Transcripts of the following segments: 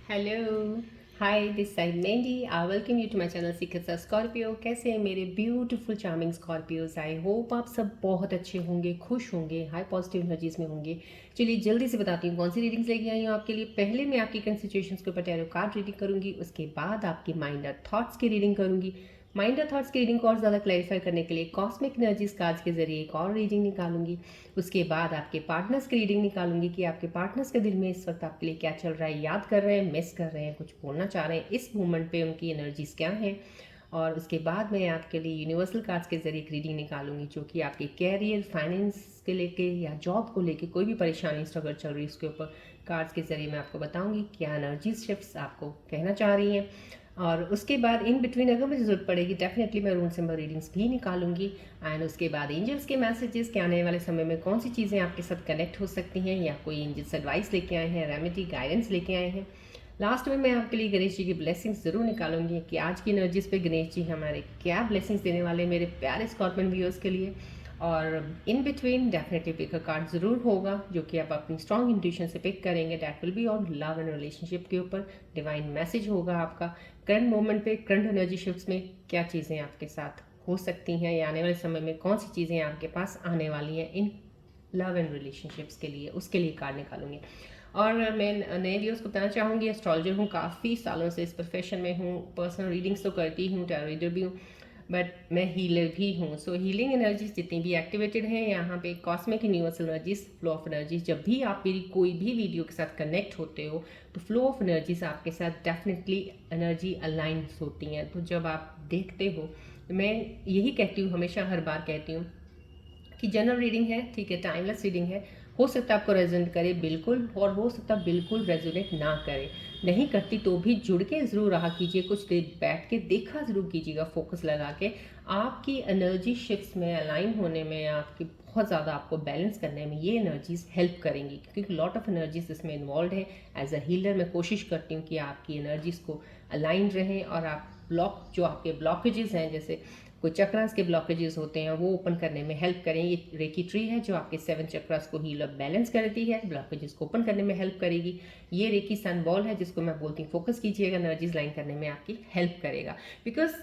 Hello, hi this side Mandy. I welcome you to my channel secrets of Scorpio. कैसे हैं मेरे beautiful charming Scorpios? I hope आप सब बहुत अच्छे होंगे, खुश होंगे, हाई पॉजिटिव एनर्जीज में होंगे। चलिए जल्दी से बताती हूँ कौन सी रीडिंग्स लेके आई हूँ आपके लिए। पहले मैं आपकी करंट सिचुएशंस के ऊपर टैरो कार्ड रीडिंग करूंगी, उसके बाद आपकी माइंड और थॉट्स की रीडिंग करूंगी। माइंड और थॉट्स की रीडिंग को और ज़्यादा क्लैरिफाई करने के लिए कॉस्मिक एनर्जीज कार्ड्स के जरिए एक और रीडिंग निकालूंगी। उसके बाद आपके पार्टनर्स की रीडिंग निकालूंगी कि आपके पार्टनर्स के दिल में इस वक्त आपके लिए क्या चल रहा है, याद कर रहे हैं, मिस कर रहे हैं, कुछ बोलना चाह रहे हैं, इस मोमेंट पे उनकी एनर्जीज क्या हैं। और उसके बाद मैं आपके लिए यूनिवर्सल कार्ड्स के जरिए एक रीडिंग निकालूंगी जो कि आपके कैरियर, फाइनेंस के लेके या जॉब को लेके कोई भी परेशानी स्ट्रगल चल रही है उसके ऊपर कार्ड्स के जरिए मैं आपको बताऊंगी क्या एनर्जीज शिफ्ट्स आपको कहना चाह रही हैं। और उसके बाद इन बिटवीन अगर मुझे ज़रूरत पड़ेगी डेफिनेटली मैं रून सिंबल रीडिंग्स भी निकालूंगी। एंड उसके बाद एंजल्स के मैसेजेस के आने वाले समय में कौन सी चीज़ें आपके साथ कनेक्ट हो सकती हैं, या कोई एंजल्स एडवाइस लेके आए हैं, रेमेडी गाइडेंस लेके आए हैं। लास्ट में मैं आपके लिए गणेश जी की ब्लेसिंग्स जरूर निकालूंगी कि आज की एनर्जीज पे गणेश जी हमारे क्या ब्लेसिंग्स देने वाले मेरे प्यारे स्कॉर्पियन व्यूअर्स के लिए। और in between definitely pick a card ज़रूर होगा जो कि आप अपनी स्ट्रॉन्ग इंट्यूशन से पिक करेंगे। That will be on love and relationship के ऊपर डिवाइन मैसेज होगा आपका करंट मोमेंट पे, करंट एनर्जी शिफ्ट्स में क्या चीज़ें आपके साथ हो सकती हैं, या आने वाले समय में कौन सी चीज़ें आपके पास आने वाली हैं इन लव एंड रिलेशनशिप्स के लिए, उसके लिए कार्ड निकालूंगी। और मैं नए व्यूअर्स को बताना चाहूँगी, एस्ट्रोलॉजर हूँ, काफ़ी सालों से इस प्रोफेशन में हूँ, पर्सनल रीडिंग्स तो करती हूँ, टैरो रीडर भी हूँ, बट मैं हीलर भी हूँ। सो हीलिंग एनर्जीज जितनी भी एक्टिवेटेड हैं यहाँ पे, cosmic universal energies, flow of energies, जब भी आप मेरी कोई भी वीडियो के साथ कनेक्ट होते हो तो फ्लो ऑफ एनर्जीज आपके साथ डेफिनेटली एनर्जी अलाइंस होती हैं। तो जब आप देखते हो, मैं यही कहती हूँ, हमेशा हर बार कहती हूँ कि जनरल रीडिंग है, ठीक है, टाइमलेस रीडिंग है, हो सकता है आपको रेजोनेट करे बिल्कुल, और हो सकता है बिल्कुल रेजोनेट ना करे। नहीं करती तो भी जुड़ के ज़रूर रहा कीजिए, कुछ देर बैठ के देखा ज़रूर कीजिएगा फोकस लगा के। आपकी एनर्जी शिफ्ट्स में अलाइन होने में, आपकी बहुत ज़्यादा आपको बैलेंस करने में ये एनर्जीज हेल्प करेंगी, क्योंकि लॉट ऑफ एनर्जीज इसमें इन्वॉल्व है। एज अ हीलर मैं कोशिश करती हूँ कि आपकी एनर्जीज को अलाइन रहें और आप ब्लॉक, जो आपके ब्लॉकेजेस हैं, जैसे कोई चक्रास के ब्लॉकेजेस होते हैं, वो ओपन करने में हेल्प करें। ये रेकी ट्री है जो आपके 7 चक्रास को हील और बैलेंस करती है, ब्लॉकेजेस को ओपन करने में हेल्प करेगी। ये रेकी सन बॉल है जिसको मैं बोलती हूँ फोकस कीजिएगा, एनर्जीज लाइन करने में आपकी हेल्प करेगा। बिकॉज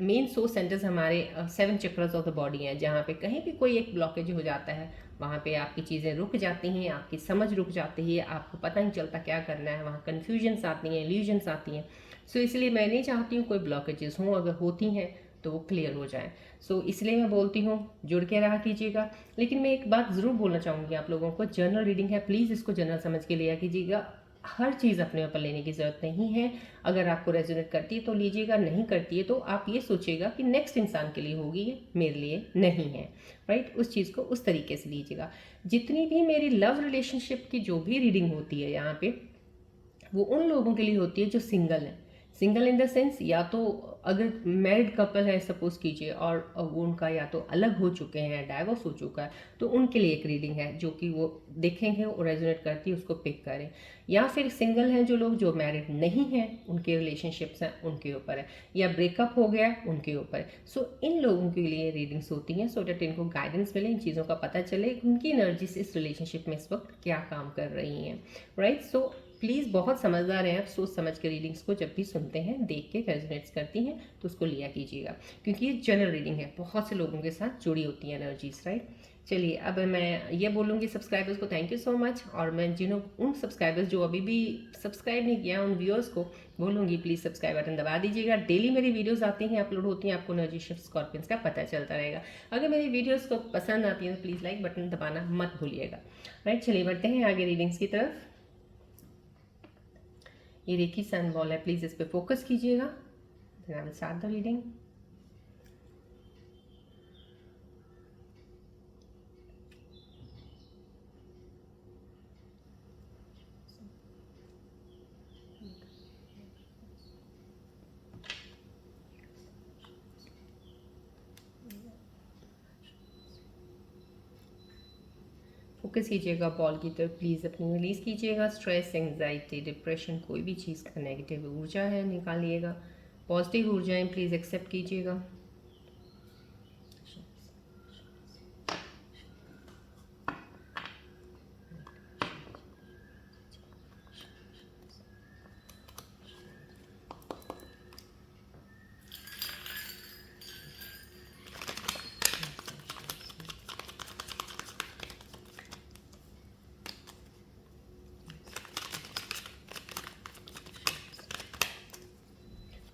मेन सोर्स सेंटर्स हमारे 7 चक्रास ऑफ द बॉडी हैं, जहाँ पे कहीं भी कोई एक ब्लॉकेज हो जाता है वहाँ पे आपकी चीज़ें रुक जाती हैं, आपकी समझ रुक जाती है, आपको पता नहीं चलता क्या करना है, वहाँ कन्फ्यूजन्स आती हैं, इल्यूजन्स आती हैं। सो इसलिए मैं नहीं चाहती हूँ कोई ब्लॉकेजेस हों, अगर होती हैं तो वो क्लियर हो जाए। सो इसलिए मैं बोलती हूँ जुड़ के रहा कीजिएगा। लेकिन मैं एक बात ज़रूर बोलना चाहूँगी आप लोगों को, जनरल रीडिंग है, प्लीज़ इसको जनरल समझ के लिया कीजिएगा। हर चीज़ अपने ऊपर लेने की ज़रूरत नहीं है। अगर आपको रेजोनेट करती है तो लीजिएगा, नहीं करती है तो आप ये सोचिएगा कि नेक्स्ट इंसान के लिए होगी, ये मेरे लिए नहीं है। राइट, उस चीज़ को उस तरीके से लीजिएगा। जितनी भी मेरी लव रिलेशनशिप की जो भी रीडिंग होती है यहाँ पे, वो उन लोगों के लिए होती है जो सिंगल हैं। सिंगल इन द सेंस, या तो अगर मैरिड कपल है सपोज कीजिए और वो उनका या तो अलग हो चुके हैं, डाइवोर्स हो चुका है, तो उनके लिए एक रीडिंग है जो कि वो देखेंगे, वो रेजोनेट करती है, उसको पिक करें। या फिर सिंगल हैं जो लोग, जो मैरिड नहीं हैं, उनके रिलेशनशिप्स हैं, उनके ऊपर है, या ब्रेकअप हो गया उनके ऊपर है। सो इन लोगों के लिए रीडिंग्स होती हैं, सो डेट इनको गाइडेंस मिले, इन चीज़ों का पता चले उनकी एनर्जीज इस रिलेशनशिप में इस वक्त क्या काम कर रही हैं। राइट, सो प्लीज़ बहुत समझदार हैं आप, सोच समझ के रीडिंग्स को जब भी सुनते हैं, देख के रेजोनेट्स करती हैं तो उसको लिया कीजिएगा, क्योंकि ये जनरल रीडिंग है, बहुत से लोगों के साथ जुड़ी होती है एनर्जीज। राइट, चलिए अब मैं ये बोलूँगी सब्सक्राइबर्स को थैंक यू सो मच, और मैं जिन्हों उन सब्सक्राइबर्स जो अभी भी सब्सक्राइब नहीं किया, उन व्यूअर्स को बोलूँगी प्लीज़ सब्सक्राइब बटन दबा दीजिएगा। डेली मेरी वीडियोस आती हैं, अपलोड होती हैं, आपको एनर्जी शिफ्ट स्कॉर्पियंस का पता चलता रहेगा। अगर मेरी वीडियोस को पसंद आती है तो प्लीज़ लाइक बटन दबाना मत भूलिएगा। राइट, चलिए बढ़ते हैं आगे रीडिंग्स की तरफ। ये रेकी सन बॉल है, प्लीज़ इस पर फोकस कीजिएगा। Then I will start the reading. Focus कीजिएगा बॉल की तरफ, प्लीज़ अपनी रिलीज़ कीजिएगा। स्ट्रेस, एंग्जाइटी, डिप्रेशन, कोई भी चीज़ का नेगेटिव ऊर्जा है निकालिएगा, पॉजिटिव ऊर्जाएं प्लीज़ एक्सेप्ट कीजिएगा।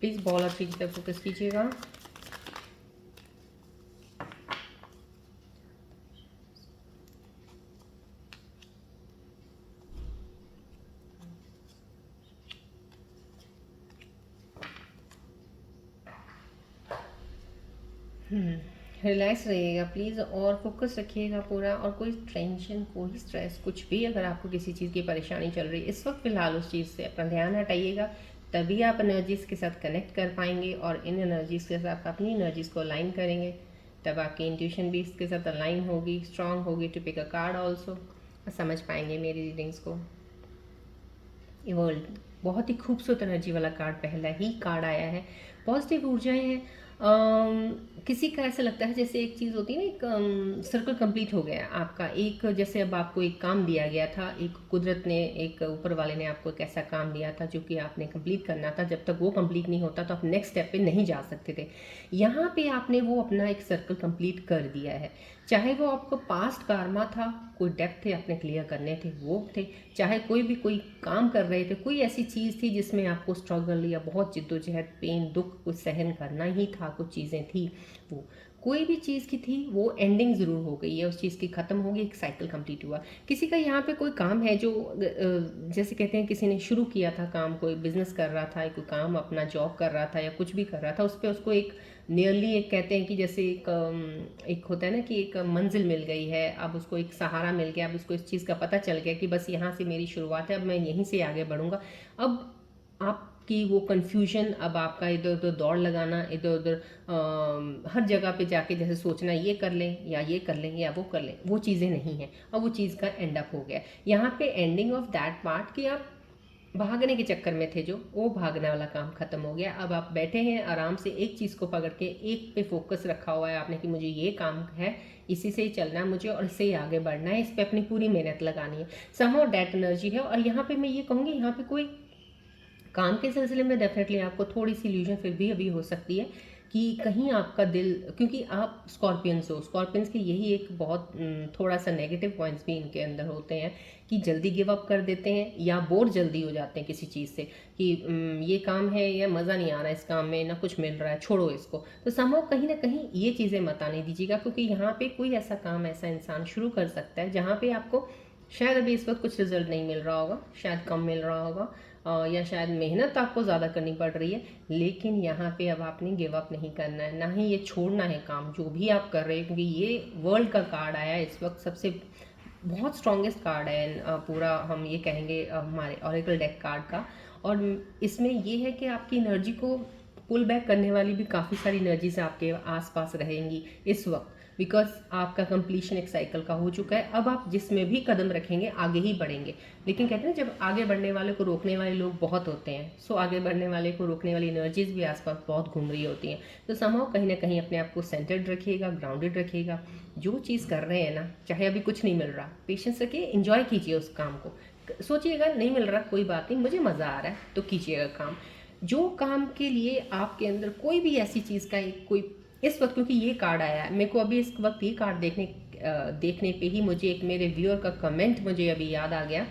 प्लीज़ बॉल और ट्री पे फोकस कीजिएगा। रिलैक्स रहिएगा प्लीज़ और फोकस रखिएगा पूरा, और कोई टेंशन, कोई स्ट्रेस, कुछ भी अगर आपको किसी चीज़ की परेशानी चल रही है इस वक्त फ़िलहाल उस चीज़ से अपना ध्यान हटाइएगा, तभी आप एनर्जीज़ के साथ कनेक्ट कर पाएंगे और इन एनर्जीज़ के साथ अपनी एनर्जीज़ को अलाइन करेंगे, तब आपकी इंट्यूशन भी इसके साथ अलाइन होगी, स्ट्रांग होगी to pick a card also, और समझ पाएंगे मेरी रीडिंग्स को। वर्ल्ड बहुत ही खूबसूरत एनर्जी वाला कार्ड, पहला ही कार्ड आया है। पॉजिटिव ऊर्जाएं हैं। किसी का ऐसा लगता है जैसे एक चीज़ होती है ना, एक सर्कल कंप्लीट हो गया आपका, एक जैसे अब आपको एक काम दिया गया था, एक कुदरत ने, एक ऊपर वाले ने आपको एक ऐसा काम दिया था जो कि आपने कंप्लीट करना था, जब तक वो कंप्लीट नहीं होता तो आप नेक्स्ट स्टेप पे नहीं जा सकते थे। यहाँ पे आपने वो अपना एक सर्कल कंप्लीट कर दिया है, चाहे वो आपको पास्ट कार्मा था, कोई डेप्थ थे अपने क्लियर करने थे वो थे, चाहे कोई भी कोई काम कर रहे थे, कोई ऐसी चीज़ थी जिसमें आपको स्ट्रगल या बहुत जिद्दोजहद, पेन, दुख कुछ सहन करना ही था, कुछ चीज़ें थी, वो कोई भी चीज़ की थी, वो एंडिंग ज़रूर हो गई है, उस चीज़ की ख़त्म हो गई, एक साइकिल कंप्लीट हुआ। किसी का यहाँ पे कोई काम है जो जैसे कहते हैं किसी ने शुरू किया था काम, कोई बिजनेस कर रहा था, कोई काम अपना जॉब कर रहा था या कुछ भी कर रहा था, उस पर उसको एक नियरली एक कहते हैं कि जैसे एक होता है ना कि एक मंजिल मिल गई है, अब उसको एक सहारा मिल गया, अब उसको इस चीज़ का पता चल गया कि बस यहाँ से मेरी शुरुआत है, अब मैं यहीं से आगे बढ़ूँगा। अब आपकी वो कन्फ्यूजन, अब आपका इधर उधर दौड़ लगाना, इधर उधर हर जगह पे जाके जैसे सोचना ये कर लें या ये कर लें या वो कर लें, वो चीज़ें नहीं हैं। अब वो चीज़ का एंड अप हो गया यहाँ पे, एंडिंग ऑफ दैट पार्ट, कि आप भागने के चक्कर में थे जो, वो भागने वाला काम खत्म हो गया। अब आप बैठे हैं आराम से, एक चीज़ को पकड़ के एक पे फोकस रखा हुआ है आपने कि मुझे ये काम है, इसी से ही चलना है मुझे और इससे ही आगे बढ़ना है, इस पे अपनी पूरी मेहनत लगानी है। समहाउ डेट एनर्जी है। और यहाँ पे मैं ये कहूँगी, यहाँ पे कोई काम के सिलसिले में डेफिनेटली आपको थोड़ी सी इल्यूजन फिर भी अभी हो सकती है कि कहीं आपका दिल, क्योंकि आप स्कॉर्पियंस हो, स्कॉर्पियंस के यही एक बहुत थोड़ा सा नेगेटिव पॉइंट्स भी इनके अंदर होते हैं कि जल्दी गिव अप कर देते हैं या बोर जल्दी हो जाते हैं किसी चीज़ से, कि ये काम है या मज़ा नहीं आ रहा है इस काम में, ना कुछ मिल रहा है, छोड़ो इसको। तो संभव कहीं ना कहीं ये चीज़ें मत आने दीजिएगा, क्योंकि यहाँ पे कोई ऐसा काम, ऐसा इंसान शुरू कर सकता है जहाँ पे आपको शायद अभी इस वक्त कुछ रिजल्ट नहीं मिल रहा होगा, शायद कम मिल रहा होगा, या शायद मेहनत आपको ज़्यादा करनी पड़ रही है, लेकिन यहाँ पे अब आपने गिव अप नहीं करना है, ना ही ये छोड़ना है काम जो भी आप कर रहे हो, क्योंकि ये वर्ल्ड का कार्ड आया है इस वक्त, सबसे बहुत स्ट्रॉन्गेस्ट कार्ड है पूरा, हम ये कहेंगे हमारे ऑरेकल डेक कार्ड का। और इसमें ये है कि आपकी एनर्जी को पुल बैक करने वाली भी काफ़ी सारी एनर्जीज आपके आसपास रहेंगी इस वक्त, बिकॉज आपका कंप्लीशन एक साइकिल का हो चुका है। अब आप जिसमें भी कदम रखेंगे आगे ही बढ़ेंगे, लेकिन कहते हैं जब आगे बढ़ने वाले को रोकने वाले लोग बहुत होते हैं, सो आगे बढ़ने वाले को रोकने वाली एनर्जीज भी आसपास बहुत घूम रही होती हैं। तो समहाउ कहीं ना कहीं अपने आप को सेंटर्ड रखिएगा, ग्राउंडेड रखिएगा, जो चीज़ कर रहे हैं ना, चाहे अभी कुछ नहीं मिल रहा, पेशेंस रखिए, इंजॉय कीजिए उस काम को, सोचिएगा नहीं मिल रहा कोई बात नहीं, मुझे मज़ा आ रहा है तो कीजिएगा काम, जो काम के लिए आपके अंदर कोई भी ऐसी चीज़ का एक कोई इस वक्त, क्योंकि ये कार्ड आया है मेरे को अभी इस वक्त, ये कार्ड देखने पे ही मुझे एक मेरे व्यूअर का कमेंट मुझे अभी याद आ गया।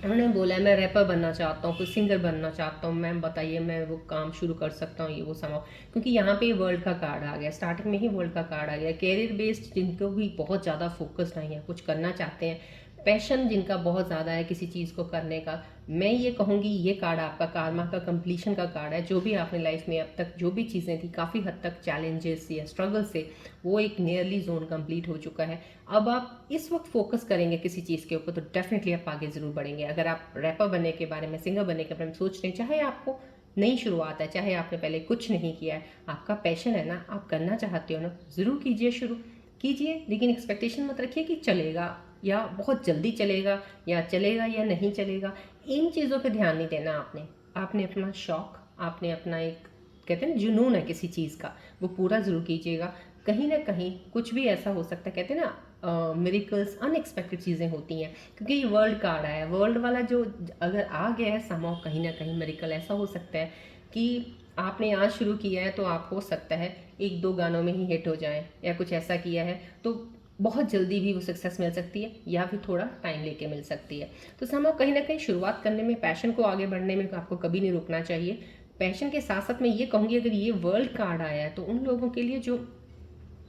उन्होंने बोला मैं रैपर बनना चाहता हूँ, कोई सिंगर बनना चाहता हूँ, मैम बताइए मैं वो काम शुरू कर सकता हूँ, ये वो समाओ, क्योंकि यहाँ पे वर्ल्ड का कार्ड आ गया, स्टार्टिंग में ही वर्ल्ड का कार्ड आ गया। कैरियर बेस्ड जिनको भी बहुत ज़्यादा फोकस नहीं है, कुछ करना चाहते हैं, पैशन जिनका बहुत ज़्यादा है किसी चीज़ को करने का, मैं ये कहूँगी ये कार्ड आपका कार्मा का कंप्लीशन का कार्ड है। जो भी आपने लाइफ में अब तक जो भी चीज़ें थी, काफ़ी हद तक चैलेंजेस या स्ट्रगल से वो एक नियरली जोन कंप्लीट हो चुका है। अब आप इस वक्त फोकस करेंगे किसी चीज़ के ऊपर तो डेफिनेटली आप आगे ज़रूर बढ़ेंगे। अगर आप रैपर बनने के बारे में, सिंगर बनने के बारे में सोच रहे हैं, चाहे आपको नई शुरुआत है, चाहे आपने पहले कुछ नहीं किया है, आपका पैशन है ना, आप करना चाहते हो ना, ज़रूर कीजिए, शुरू कीजिए, लेकिन एक्सपेक्टेशन मत रखिए कि चलेगा या बहुत जल्दी चलेगा या नहीं चलेगा। इन चीज़ों पे ध्यान नहीं देना आपने। आपने अपना शौक, आपने अपना एक कहते हैं ना जुनून है किसी चीज़ का, वो पूरा ज़रूर कीजिएगा। कहीं ना कहीं कुछ भी ऐसा हो सकता है, कहते हैं ना मिरेकल्स, अनएक्सपेक्टेड चीज़ें होती हैं, क्योंकि ये वर्ल्ड कार्ड आया है, वर्ल्ड वाला जो अगर आ गया है समाव, कहीं ना कहीं मिरेकल ऐसा हो सकता है कि आपने आज शुरू किया है तो आप हो सकता है एक दो गानों में ही हिट हो जाए, या कुछ ऐसा किया है तो बहुत जल्दी भी वो सक्सेस मिल सकती है, या फिर थोड़ा टाइम लेके मिल सकती है। तो समाव कहीं ना कहीं शुरुआत करने में, पैशन को आगे बढ़ने में आपको कभी नहीं रुकना चाहिए। पैशन के साथ साथ मैं ये कहूँगी, अगर ये वर्ल्ड कार्ड आया है तो उन लोगों के लिए जो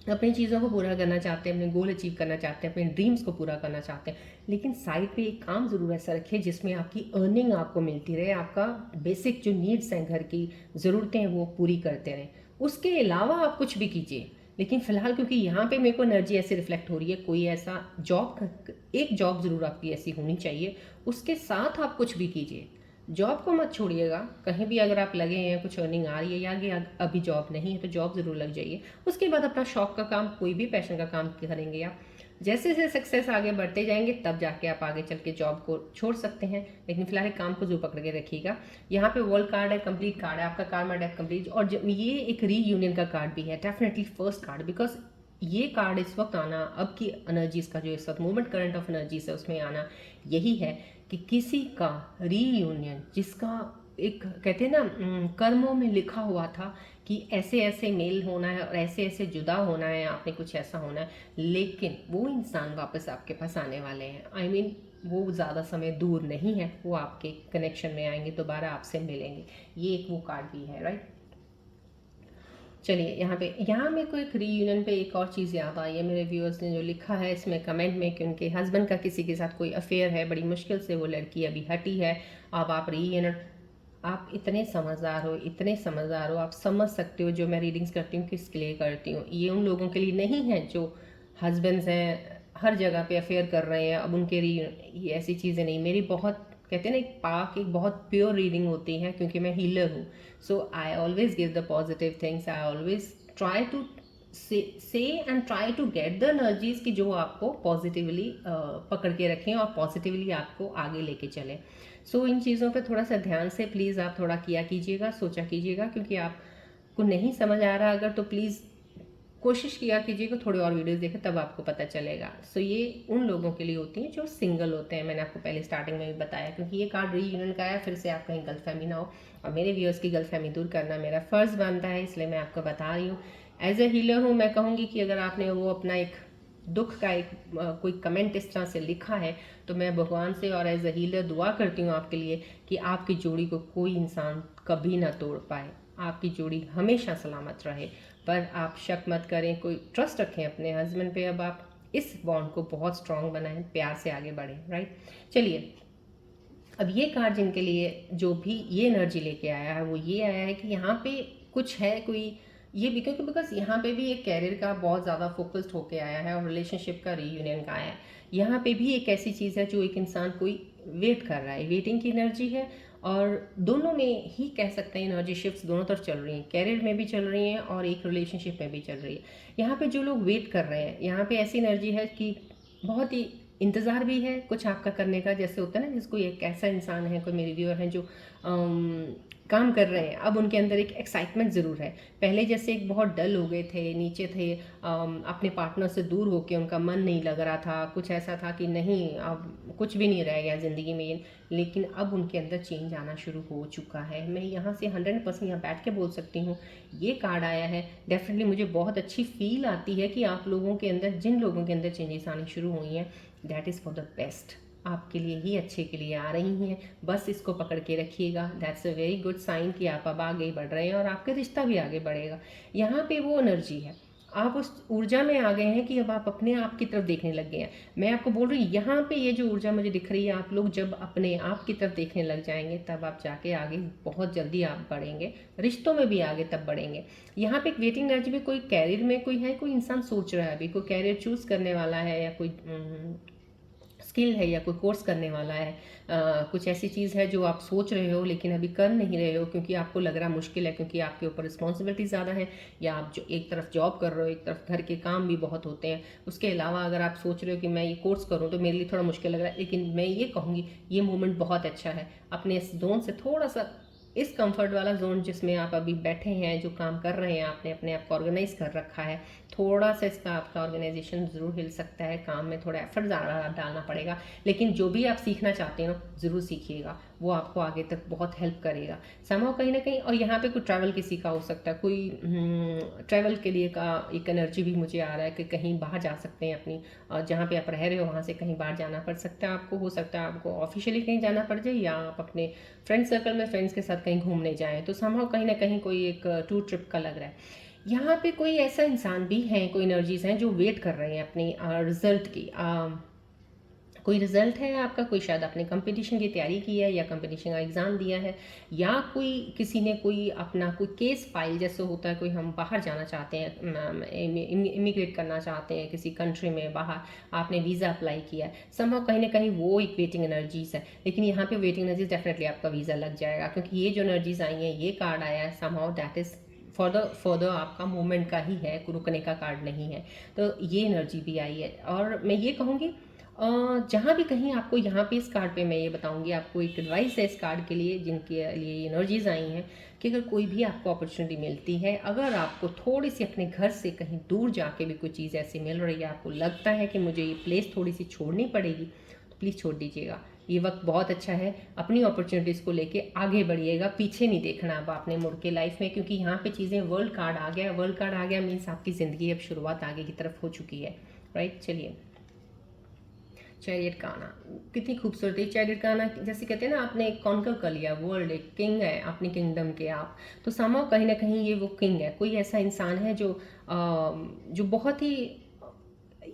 अपनी चीज़ों को पूरा करना चाहते हैं, अपने गोल अचीव करना चाहते हैं, अपने ड्रीम्स को पूरा करना चाहते हैं, लेकिन साइड पे एक काम ज़रूर ऐसा रखिए जिसमें आपकी अर्निंग आपको मिलती रहे, आपका बेसिक जो नीड्स हैं, घर की ज़रूरतें हैं, वो पूरी करते रहें। उसके अलावा आप कुछ भी कीजिए, लेकिन फ़िलहाल क्योंकि यहाँ पे मेरे को एनर्जी ऐसे रिफ्लेक्ट हो रही है, कोई ऐसा एक जॉब ज़रूर आपकी ऐसी होनी चाहिए, उसके साथ आप कुछ भी कीजिए। जॉब को मत छोड़िएगा, कहीं भी अगर आप लगे हैं, कुछ अर्निंग आ रही है या आगे अभी जॉब नहीं है तो जॉब ज़रूर लग जाइए। उसके बाद अपना शौक का काम, कोई भी पैशन का काम करेंगे आप, जैसे जैसे सक्सेस आगे बढ़ते जाएंगे तब जाके आप आगे चल के जॉब को छोड़ सकते हैं, लेकिन फिलहाल काम को जो पकड़ के रखिएगा। यहाँ पे वर्ल्ड कार्ड है, कंप्लीट कार्ड है, आपका कार्ड डेक कंप्लीट, और ये एक रीयूनियन का कार्ड भी है, डेफिनेटली फर्स्ट कार्ड, बिकॉज ये कार्ड इस वक्त आना, अब की एनर्जीज का जो इस वक्त मूवमेंट करंट ऑफ एनर्जीज है उसमें आना यही है कि किसी का रीयूनियन, जिसका एक कहते हैं ना कर्मों में लिखा हुआ था कि ऐसे ऐसे मेल होना है और ऐसे ऐसे जुदा होना है, आपने कुछ ऐसा होना है, लेकिन वो इंसान वापस आपके पास आने वाले हैं। आई मीन वो ज़्यादा समय दूर नहीं है, वो आपके कनेक्शन में आएंगे, दोबारा आपसे मिलेंगे। ये एक वो कार्ड भी है, राइट। चलिए यहाँ मेरे को एक रीयूनियन पे एक और चीज़ याद आई है, मेरे व्यूअर्स ने जो लिखा है इसमें कमेंट में कि उनके हस्बैंड का किसी के साथ कोई अफेयर है, बड़ी मुश्किल से वो लड़की अभी हटी है, अब आप रीयूनियन, आप इतने समझदार हो, इतने समझदार हो, आप समझ सकते हो जो मैं रीडिंग्स करती हूँ किसके लिए करती हूँ। ये उन लोगों के लिए नहीं है जो हस्बैंड्स हैं हर जगह पे अफेयर कर रहे हैं, अब उनके ये ऐसी चीज़ें नहीं। मेरी बहुत कहते हैं ना एक बहुत प्योर रीडिंग होती है, क्योंकि मैं हीलर हूँ। So I always give the positive things, I always try to say and try to get the energies की जो आपको पॉजिटिवली पकड़ के रखें और पॉजिटिवली आपको आगे लेके चलें। सो इन चीज़ों पे थोड़ा सा ध्यान से प्लीज़ आप थोड़ा किया कीजिएगा, सोचा कीजिएगा, क्योंकि आपको नहीं समझ आ रहा अगर तो प्लीज़ कोशिश किया कीजिएगा, थोड़े और वीडियोस देखें तब आपको पता चलेगा। सो ये उन लोगों के लिए होती हैं जो सिंगल होते हैं, मैंने आपको पहले स्टार्टिंग में भी बताया, क्योंकि ये कार्ड रीयूनियन का है, फिर से आप कहीं गलतफहमी ना हो, और मेरे व्यूअर्स की गलतफहमी दूर करना मेरा फ़र्ज़ बनता है, इसलिए मैं आपको बता रही हूँ। एज ए हीलर हूँ, मैं कहूँगी कि अगर आपने वो अपना एक दुख का एक कोई कमेंट इस तरह से लिखा है, तो मैं भगवान से और एज ए हीलर दुआ करती हूँ आपके लिए कि आपकी जोड़ी को कोई इंसान कभी ना तोड़ पाए, आपकी जोड़ी हमेशा सलामत रहे। पर आप शक मत करें, कोई ट्रस्ट रखें अपने हस्बैंड पे, अब आप इस बॉन्ड को बहुत स्ट्रांग बनाएं, प्यार से आगे बढ़ें, राइट। चलिए, अब ये कार्ड जिनके लिए जो भी ये एनर्जी लेके आया है वो ये आया है कि यहाँ पे कुछ है, कोई ये भी, क्योंकि बिकॉज यहाँ पे भी एक कैरियर का बहुत ज़्यादा फोकस्ड होके आया है और रिलेशनशिप का रीयूनियन का आया है। यहाँ पे भी एक ऐसी चीज़ है जो एक इंसान कोई वेट कर रहा है, वेटिंग की एनर्जी है, और दोनों में ही कह सकते हैं एनर्जी शिफ्ट्स दोनों तरफ चल रही हैं, कैरियर में भी चल रही हैं और एक रिलेशनशिप में भी चल रही है। यहाँ पे जो लोग वेट कर रहे हैं, यहाँ पे ऐसी एनर्जी है कि बहुत ही इंतज़ार भी है कुछ आपका करने का, जैसे होता है ना जिसको एक ऐसा इंसान है, कोई मेरे व्यूअर हैं जो काम कर रहे हैं, अब उनके अंदर एक एक्साइटमेंट ज़रूर है। पहले जैसे एक बहुत डल हो गए थे, नीचे थे, अपने पार्टनर से दूर होके उनका मन नहीं लग रहा था, कुछ ऐसा था कि नहीं अब कुछ भी नहीं रह गया ज़िंदगी में, लेकिन अब उनके अंदर चेंज आना शुरू हो चुका है। मैं यहाँ से 100% यहाँ बैठ के बोल सकती हूँ, ये कार्ड आया है, डेफिनेटली मुझे बहुत अच्छी फील आती है कि आप लोगों के अंदर, जिन लोगों के अंदर चेंजेस आनी शुरू हुई हैं, that is for the best, आपके लिए ही अच्छे के लिए आ रही हैं। बस इसको पकड़ के रखिएगा, that's a very good sign कि आप अब आगे बढ़ रहे हैं और आपका रिश्ता भी आगे बढ़ेगा। यहाँ पे वो एनर्जी है, आप उस ऊर्जा में आ गए हैं कि अब आप अपने आप की तरफ देखने लग गए हैं। मैं आपको बोल रही हूँ, यहाँ पे ये जो ऊर्जा मुझे दिख रही है, आप लोग जब अपने आप की तरफ देखने लग जाएंगे तब आप जाके आगे बहुत जल्दी आप बढ़ेंगे, रिश्तों में भी आगे तब बढ़ेंगे। यहाँ पे एक वेटिंग एनर्जी में कोई कैरियर में कोई है, कोई इंसान सोच रहा है अभी, कोई कैरियर चूज करने वाला है, या कोई स्किल है, या कोई कोर्स करने वाला है, कुछ ऐसी चीज़ है जो आप सोच रहे हो लेकिन अभी कर नहीं रहे हो क्योंकि आपको लग रहा मुश्किल है, क्योंकि आपके ऊपर रिस्पॉन्सिबिलिटी ज़्यादा है, या आप जो एक तरफ जॉब कर रहे हो, एक तरफ घर के काम भी बहुत होते हैं। उसके अलावा अगर आप सोच रहे हो कि मैं ये कोर्स करूँ तो मेरे लिए थोड़ा मुश्किल लग रहा है, लेकिन मैं ये कहूँगी ये मूवमेंट बहुत अच्छा है। अपने इस जोन से थोड़ा सा, इस कंफर्ट वाला जोन जिसमें आप अभी बैठे हैं, जो काम कर रहे हैं, आपने अपने आप को ऑर्गेनाइज कर रखा है, थोड़ा सा इसका आपका ऑर्गेनाइजेशन ज़रूर हिल सकता है, काम में थोड़ा एफर्ट ज़्यादा डालना पड़ेगा, लेकिन जो भी आप सीखना चाहते हो ज़रूर सीखिएगा, वो आपको आगे तक बहुत हेल्प करेगा समाव कहीं ना कहीं। और यहाँ पे कोई ट्रैवल किसी का हो सकता है, कोई ट्रैवल के लिए का एक एनर्जी भी मुझे आ रहा है कि कहीं बाहर जा सकते हैं, अपनी जहाँ पे आप रह रहे हो वहाँ से कहीं बाहर जाना पड़ सकता है आपको, हो सकता है आपको ऑफिशियली कहीं जाना पड़ जाए, या आप अपने फ्रेंड सर्कल में फ्रेंड्स के साथ कहीं घूमने जाएं, तो समहाउ कहीं ना कहीं कोई एक टूर ट्रिप का लग रहा है। यहाँ पे कोई ऐसा इंसान भी है, कोई एनर्जीज हैं जो वेट कर रहे हैं अपनी रिजल्ट की। कोई रिजल्ट है आपका, कोई शायद आपने कंपटीशन की तैयारी की है या कंपटीशन का एग्ज़ाम दिया है, या कोई किसी ने कोई अपना कोई केस फाइल, जैसे होता है कोई हम बाहर जाना चाहते हैं, इमिग्रेट करना चाहते हैं किसी कंट्री में बाहर, आपने वीज़ा अप्लाई किया है, समहाउ कहीं ना कहीं वो एक वेटिंग एनर्जीज है। लेकिन यहाँ पे वेटिंग एनर्जीज डेफिनेटली आपका वीज़ा लग जाएगा, क्योंकि ये जो एनर्जीज आई हैं, ये कार्ड आया है, somehow that is for the आपका मूवमेंट का ही है, रुकने का कार्ड नहीं है। तो ये एनर्जी भी आई है। और मैं ये कहूँगी जहाँ भी कहीं आपको, यहाँ पे इस कार्ड पे मैं ये बताऊंगी, आपको एक एडवाइस है इस कार्ड के लिए जिनके लिए एनर्जीज आई हैं, कि अगर कोई भी आपको अपॉर्चुनिटी मिलती है, अगर आपको थोड़ी सी अपने घर से कहीं दूर जाके भी कोई चीज़ ऐसी मिल रही है, आपको लगता है कि मुझे ये प्लेस थोड़ी सी छोड़नी पड़ेगी, तो प्लीज़ छोड़ दीजिएगा। ये वक्त बहुत अच्छा है, अपनी अपॉर्चुनिटीज़ को लेके आगे बढ़िएगा, पीछे नहीं देखना अब आपने मुड़ के लाइफ में, क्योंकि यहाँ पे चीज़ें, वर्ल्ड कार्ड आ गया, वर्ल्ड कार्ड आ गया मीन्स आपकी ज़िंदगी अब शुरुआत आगे की तरफ हो चुकी है, राइट। चलिए, चैरियट का आना कितनी खूबसूरत है। चैरियट का आना जैसे कहते हैं ना, आपने एक कॉन्कर कर लिया वर्ल्ड, एक किंग है अपनी किंगडम के आप, तो समहाउ कहीं ना कहीं ये वो किंग है। कोई ऐसा इंसान है जो बहुत ही,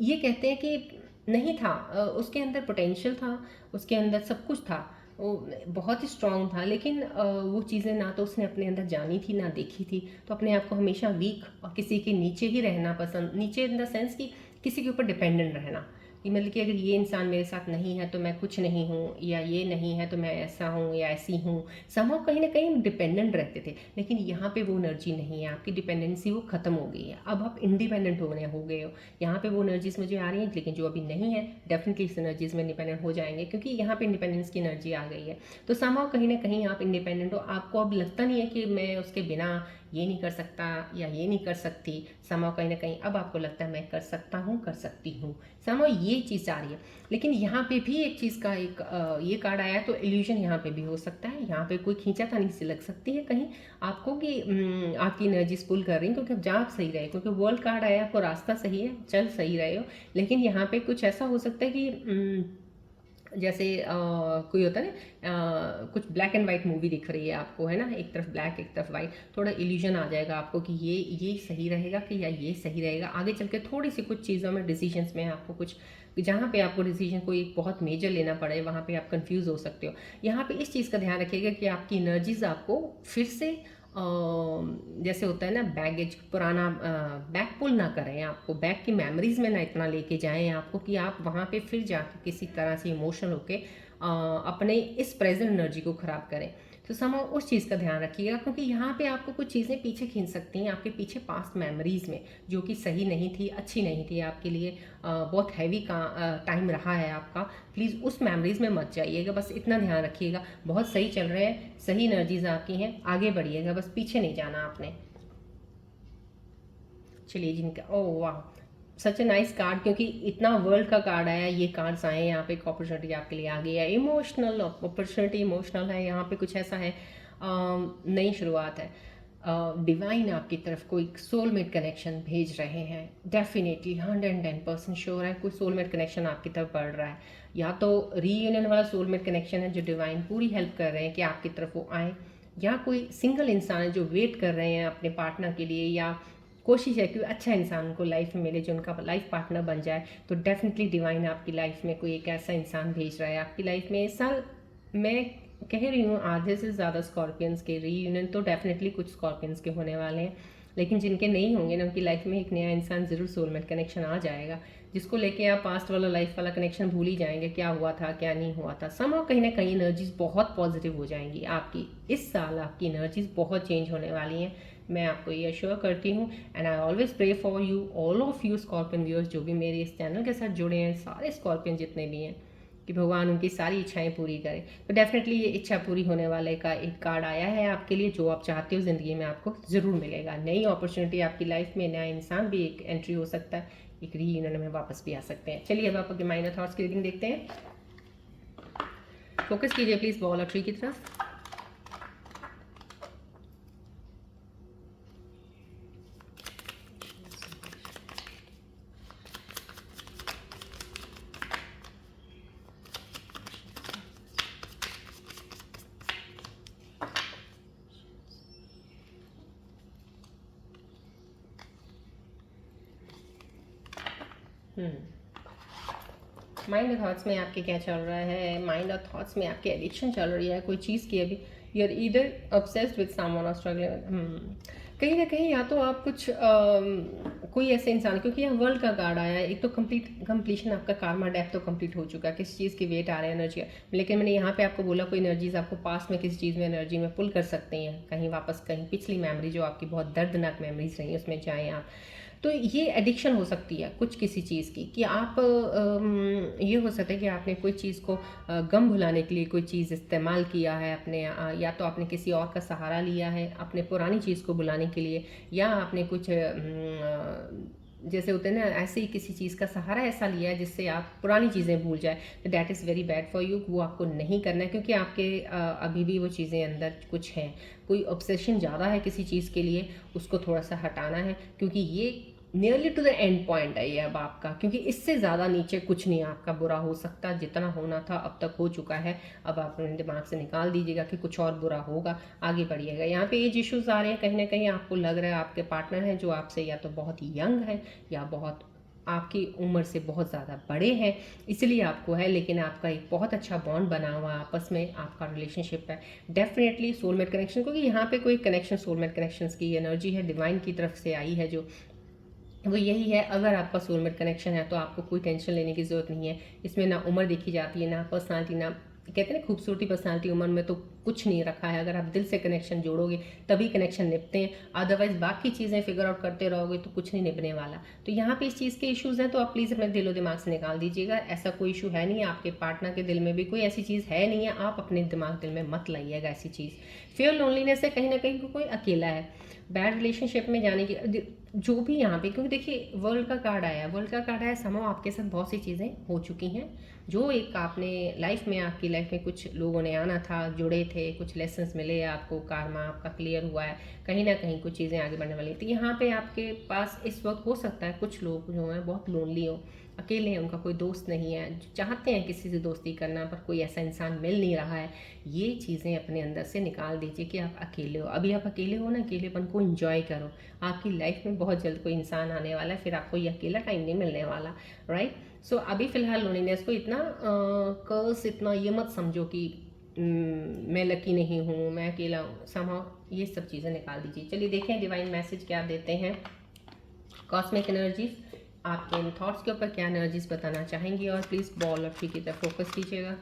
ये कहते हैं कि नहीं था, उसके अंदर पोटेंशियल था, उसके अंदर सब कुछ था, वो बहुत ही स्ट्रांग था, लेकिन वो चीज़ें ना तो उसने अपने अंदर जानी थी ना देखी थी, तो अपने आप को हमेशा वीक और किसी के नीचे ही रहना पसंद, नीचे इन द सेंस कि किसी के ऊपर डिपेंडेंट रहना, कि मतलब कि अगर ये इंसान मेरे साथ नहीं है तो मैं कुछ नहीं हूँ, या ये नहीं है तो मैं ऐसा हूँ या ऐसी हूँ। समहाउ कहीं ना कहीं हम डिपेंडेंट रहते थे, लेकिन यहाँ पे वो एनर्जी नहीं है, आपकी डिपेंडेंसी वो खत्म हो गई है, अब आप इंडिपेंडेंट हो गए हो। यहाँ पे वो एनर्जीज मुझे आ रही हैं, लेकिन जो अभी नहीं है डेफिनेटली इस एनर्जीज में इंडिपेंडेंट हो जाएंगे, क्योंकि यहाँ पे इंडिपेंडेंस की एनर्जी आ गई है। तो समहाउ कहीं ना कहीं आप इंडिपेंडेंट हो, आपको अब लगता नहीं है कि मैं उसके बिना ये नहीं कर सकता या ये नहीं कर सकती। समहाउ कहीं ना कहीं अब आपको लगता है मैं कर सकता हूँ, कर सकती हूँ, समहाउ ये चीज़ आ रही है। लेकिन यहाँ पे भी एक चीज़ का एक ये कार्ड आया है, तो इल्यूजन यहाँ पे भी हो सकता है, यहाँ पे कोई खींचातानी सी लग सकती है कहीं आपको कि आपकी एनर्जीज पुल कर रही हैं, क्योंकि अब जा आप सही रहे, क्योंकि वर्ल्ड कार्ड आया, आपको रास्ता सही है, चल सही रहे हो। लेकिन यहाँ पे कुछ ऐसा हो सकता है कि जैसे कोई होता है ना, कुछ ब्लैक एंड वाइट मूवी दिख रही है आपको, है ना, एक तरफ ब्लैक एक तरफ वाइट, थोड़ा इल्यूजन आ जाएगा आपको कि ये सही रहेगा कि या ये सही रहेगा। आगे चल के थोड़ी सी कुछ चीज़ों में, डिसीजंस में आपको कुछ, जहाँ पे आपको डिसीजन कोई बहुत मेजर लेना पड़े, वहाँ पे आप कंफ्यूज हो सकते हो। यहाँ पे इस चीज़ का ध्यान रखिएगा कि आपकी एनर्जीज आपको फिर से जैसे होता है ना, बैगेज पुराना बैक पुल ना करें, आपको बैक की मेमोरीज में ना इतना लेके जाएं आपको कि आप वहाँ पे फिर जाके किसी तरह से इमोशनल होके अपने इस प्रेजेंट एनर्जी को ख़राब करें। तो समहाउ उस चीज़ का ध्यान रखिएगा, क्योंकि यहाँ पे आपको कुछ चीज़ें पीछे खींच सकती हैं, आपके पीछे पास्ट मेमोरीज में, जो कि सही नहीं थी, अच्छी नहीं थी आपके लिए, बहुत हैवी का टाइम रहा है आपका। प्लीज़ उस मेमोरीज में मत जाइएगा, बस इतना ध्यान रखिएगा। बहुत सही चल रहे हैं, सही एनर्जीज आपकी हैं, आगे बढ़िएगा, बस पीछे नहीं जाना आपने। चलिए, जिनका ओह वाह, सच ए नाइस कार्ड, क्योंकि इतना वर्ल्ड का कार्ड आया, ये कार्ड्स आए हैं, यहाँ पे एक अपॉर्चुनिटी आपके लिए आ गई है, इमोशनल अपॉर्चुनिटी, इमोशनल है, यहाँ पे कुछ ऐसा है, नई शुरुआत है, डिवाइन आपकी तरफ कोई सोलमेट कनेक्शन भेज रहे हैं, डेफिनेटली 110% श्योर है, कोई सोलमेट कनेक्शन आपकी तरफ बढ़ रहा है, या तो रीयूनियन वाला सोलमेट कनेक्शन है जो डिवाइन पूरी हेल्प कर रहे हैं कि आपकी तरफ वो आए, या कोई सिंगल इंसान है जो वेट कर रहे हैं अपने पार्टनर के लिए, या कोशिश है कि अच्छा इंसान उनको लाइफ में मिले जो उनका लाइफ पार्टनर बन जाए। तो डेफिनेटली डिवाइन आपकी लाइफ में कोई एक ऐसा इंसान भेज रहा है आपकी लाइफ में इस साल। मैं कह रही हूँ आधे से ज़्यादा स्कॉर्पियंस के रीयूनियन तो डेफिनेटली कुछ स्कॉर्पियंस के होने वाले हैं, लेकिन जिनके नहीं होंगे ना, उनकी लाइफ में एक नया इंसान ज़रूर सोलमेट कनेक्शन आ जाएगा, जिसको लेके आप पास्ट वाला लाइफ वाला कनेक्शन भूल ही जाएंगे, क्या हुआ था क्या नहीं हुआ था। समहाउ कहीं ना कहीं एनर्जीज बहुत पॉजिटिव हो जाएंगी आपकी, इस साल आपकी एनर्जीज बहुत चेंज होने वाली हैं, मैं आपको ये अश्योर करती हूँ। And I always pray for you, all of you Scorpion viewers, जो भी मेरे इस चैनल के साथ जुड़े हैं, सारे स्कॉर्पियन जितने भी हैं, कि भगवान उनकी सारी इच्छाएं पूरी करे। तो डेफिनेटली ये इच्छा पूरी होने वाले का एक कार्ड आया है आपके लिए, जो आप चाहते हो ज़िंदगी में आपको ज़रूर मिलेगा। नई अपॉर्चुनिटी आपकी लाइफ में, नया इंसान भी एक एंट्री हो सकता है, एक रीयूनियन में वापस भी आ सकते हैं। चलिए अब आप अपने माइनर थॉट्स की रीडिंग देखते हैं। फोकस कीजिए प्लीज़ बॉल और ट्री की तरफ। हुँ। माइंड और थॉट्स में आपके क्या चल रहा है? माइंड और थॉट्स में आपकी एडिक्शन चल रही है कोई चीज़ की अभी। You are either obsessed with someone or struggling. कहीं ना कहीं या तो आप कुछ कोई ऐसे इंसान, क्योंकि यहाँ वर्ल्ड का कार्ड आया है, एक तो कंप्लीशन, आपका कार्मा डेप्थ तो कंप्लीट हो चुका है, किसी चीज़ की वेट आ रहा है एनर्जी का। लेकिन मैंने यहाँ पे आपको बोला कोई एनर्जीज आपको पास में किसी चीज़ में एनर्जी में पुल कर सकती हैं, कहीं वापस, कहीं पिछली मेमोरी जो आपकी बहुत दर्दनाक मेमोरीज रही उसमें जाएँ आप। तो ये एडिक्शन हो सकती है कुछ किसी चीज़ की, कि आप ये हो सकता है कि आपने कोई चीज़ को गम भुलाने के लिए कोई चीज़ इस्तेमाल किया है अपने, या तो आपने किसी और का सहारा लिया है अपने पुरानी चीज़ को भुलाने के लिए, या आपने कुछ जैसे होते हैं ना, ऐसे ही किसी चीज़ का सहारा ऐसा लिया है जिससे आप पुरानी चीज़ें भूल जाए। तो that is very bad for you, वो आपको नहीं करना है, क्योंकि आपके अभी भी वो चीज़ें अंदर कुछ हैं, कोई ऑब्सेशन ज़्यादा है किसी चीज़ के लिए, उसको थोड़ा सा हटाना है, क्योंकि ये nearly to the end point है ये अब आपका, क्योंकि इससे ज़्यादा नीचे कुछ नहीं आपका बुरा हो सकता, जितना होना था अब तक हो चुका है। अब आप अपने दिमाग से निकाल दीजिएगा कि कुछ और बुरा होगा, आगे बढ़िएगा। यहाँ पे एज इश्यूज आ रहे हैं, कहीं ना कहीं आपको लग रहा है आपके पार्टनर हैं जो आपसे या तो बहुत यंग है या बहुत आपकी उम्र से बहुत ज़्यादा बड़े हैं, इसलिए आपको है। लेकिन आपका एक बहुत अच्छा बॉन्ड बना हुआ है आपस में, आपका रिलेशनशिप है डेफिनेटली सोलमेट कनेक्शन, क्योंकि यहाँ पे कोई कनेक्शन सोलमेट कनेक्शंस की एनर्जी है, डिवाइन की तरफ से आई है जो, वो यही है। अगर आपका सोलमेट कनेक्शन है तो आपको कोई टेंशन लेने की ज़रूरत नहीं है। इसमें ना उम्र देखी जाती है, ना पर्सनालिटी, ना कहते हैं ना खूबसूरती, पर्सनालिटी, उम्र में तो कुछ नहीं रखा है। अगर आप दिल से कनेक्शन जोड़ोगे तभी कनेक्शन निपते हैं, अदरवाइज बाकी चीज़ें फिगर आउट करते रहोगे तो कुछ नहीं निपने वाला। तो यहाँ पे इस चीज़ के इश्यूज़ हैं, तो आप प्लीज़ अपने दिलो दिमाग से निकाल दीजिएगा। ऐसा कोई इशू है नहीं है, आपके पार्टनर के दिल में भी कोई ऐसी चीज़ है नहीं है, आप अपने दिमाग दिल में मत लाइएगा ऐसी चीज़। फेयर लोनलीनेस है, कहीं ना कहीं कोई अकेला है, बैड रिलेशनशिप में जाने की जो भी यहाँ पे, क्योंकि देखिए वर्ल्ड का कार्ड आया, वर्ल्ड का कार्ड आया, समझो आपके साथ बहुत सी चीज़ें हो चुकी हैं, जो एक आपने लाइफ में, आपकी लाइफ में कुछ लोगों ने आना था, जुड़े थे, कुछ लेसन्स मिले आपको, कार्मा आपका क्लियर हुआ है, कहीं ना कहीं कुछ चीज़ें आगे बढ़ने वाली। तो यहाँ पे आपके पास इस वक्त हो सकता है कुछ लोग जो हैं बहुत लोनली हो, अकेले हैं, उनका कोई दोस्त नहीं है, जो चाहते हैं किसी से दोस्ती करना पर कोई ऐसा इंसान मिल नहीं रहा है। ये चीज़ें अपने अंदर से निकाल दीजिए कि आप अकेले हो, अभी आप अकेले हो ना, अकेलेपन को इंजॉय करो। आपकी लाइफ में बहुत जल्द कोई इंसान आने वाला है, फिर आपको ये अकेला टाइम नहीं मिलने वाला, राइट। सो अभी फ़िलहाल लोनलीनेस को इतना कर्स, इतना ये मत समझो कि मैं लकी नहीं हूँ, मैं अकेला हूँ, समहाउ ये सब चीज़ें निकाल दीजिए। चलिए देखें डिवाइन मैसेज क्या देते हैं, कॉस्मिक एनर्जीज आपके इन थॉट्स के ऊपर क्या एनर्जीज बताना चाहेंगी। और प्लीज़ बॉल और ट्री की तरफ फोकस कीजिएगा।